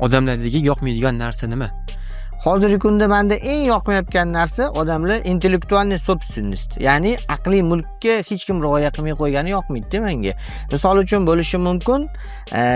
Odamlardagi yoqmaydigan narsa nima? Hozirgi kunda menda eng yoqmayotgan narsa odamlar intellektualniy собственность. Ya'ni aqliy mulkka hech kim rioya qilmay qo'ygani yoqmaydi menga. Misol uchun bo'lishi mumkin,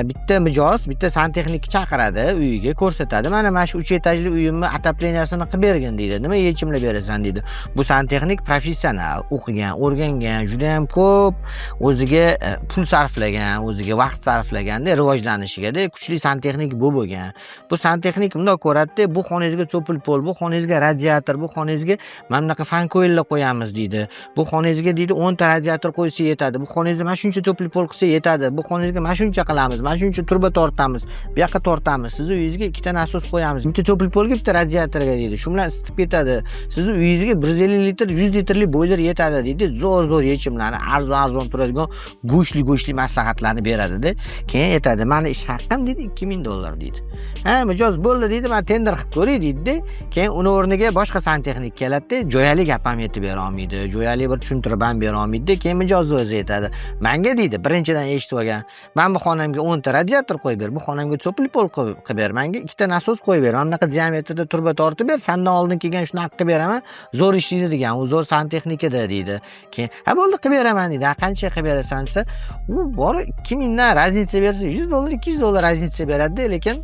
bitta mijoz, bitta santexnik chaqiradi, uyiga ko'rsatadi. Mana shu 3 etajli uyimni atapleniyasini qilib bergin deydi. Nima yechimlab berasan deydi. Bu santexnik professional, o'qigan, o'rgangan, juda ham ko'p o'ziga pul sarflagan, o'ziga vaqt sarflaganda rivojlanishiga kuchli santexnik bo'lgan. Bu santexnik bunday ko'radi, bu xonangizga cho'pil pol, bu xonangizga radiator, bu xonangizga mana bunaqa fan ko'yillar qo'yamiz deydi. Bu xonangizga deydi 10 ta radiator qo'ysa yetadi. Bu xonangizga mana shuncha cho'pil pol qilsa yetadi. Bu xonangizga mana shuncha qilamiz, mana shuncha turba tortamiz, bu yoqqa tortamiz. Sizni uyingizga 2 ta nasos qo'yamiz. Bitta cho'pil polga bitta radiatorga deydi. Shu bilan isitib ketadi. Sizni uyingizga 150 litr, 100 litrli boyler yetadi deydi. Zo'r yechimlarni, arzon turadigan go'shtli maslahatlarni beradi-da. Keyin aytadi, "Mani ish haqqim" deydi, $2000 deydi. Ha, mijoz bo'ldi deydi, "Men tender qilib ko'ray" deydi. Keyin uni o'rniga boshqa santexnik keladi, jo'yali gap ham aytib bera olmaydi, jo'yali bir tushuntirib ham bera olmaydi. Keyin mijoz o'zi aytadi, "Menga" deydi, birinchidan eshitib olgan, "Men bu xonamga 10 ta radiator qo'yib ber, bu xonamga cho'pil pol qo'yib ber, menga 2 ta nasos qo'yib ber, mana bunaqa diametrda turba tortib ber, sendan oldin kelgan shuni qilib beraman, zo'r ishlaydi" degan, u zo'r santexnikada deydi. Keyin, "Ha bo'ldi, qilib beraman" deydi. "Qancha qilib berasan?" desa, u bor 2000 dan raznica bersa, $100, $200 raznica beradi, lekin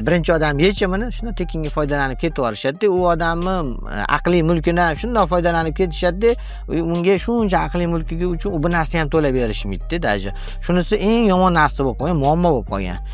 birinchi odam yechimini shunday tekinga foydalanib ketib olishadi. U odamni aqliy mulkidan shunday foydalanib ketishadi, unga shuncha aqliy mulkiga uchun bu narsa ham to'lab berishmaydi-da. Shunisi eng yomon narsa bo'lib qolgan, muammo bo'lib qolgan.